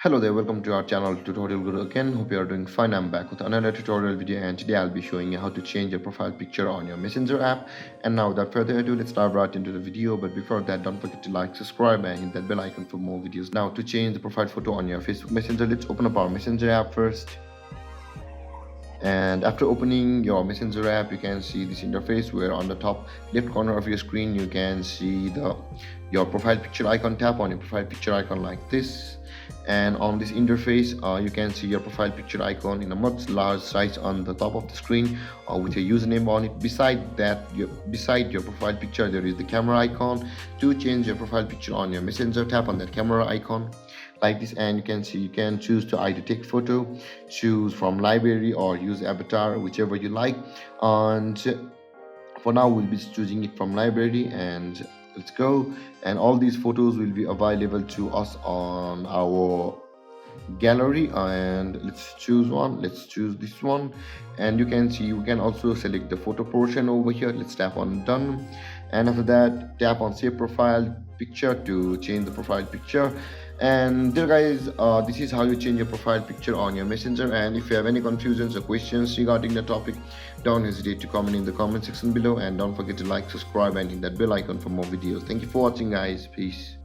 Hello there, welcome to our channel Tutorial Guru again. Hope you are doing fine. I'm back with another tutorial video, and today I'll be showing you how to change your profile picture on your Messenger app. And now without further ado, let's dive right into the video. But before that, don't forget to like, subscribe and hit that bell icon for more videos. Now to change the profile photo on your Facebook Messenger, let's open up our Messenger app first. And after opening your Messenger app, you can see this interface where on the top left corner of your screen you can see your profile picture icon. Tap on your profile picture icon like this, and on this interface you can see your profile picture icon in a much large size on the top of the screen with a username on it. Beside your profile picture there is the camera icon. To change your profile picture on your Messenger, tap on that camera icon like this, and you can see you can choose to either take photo, choose from library, or use avatar, whichever you like. And for now we'll be choosing it from library, and let's go. And all these photos will be available to us on our gallery, and let's choose one. Let's choose this one, and you can see you can also select the photo portion over here. Let's tap on done, and after that tap on save profile picture to change the profile picture. And there guys, this is how you change your profile picture on your Messenger. And if you have any confusions or questions regarding the topic, don't hesitate to comment in the comment section below, and don't forget to like, subscribe and hit that bell icon for more videos. Thank you for watching guys. Peace.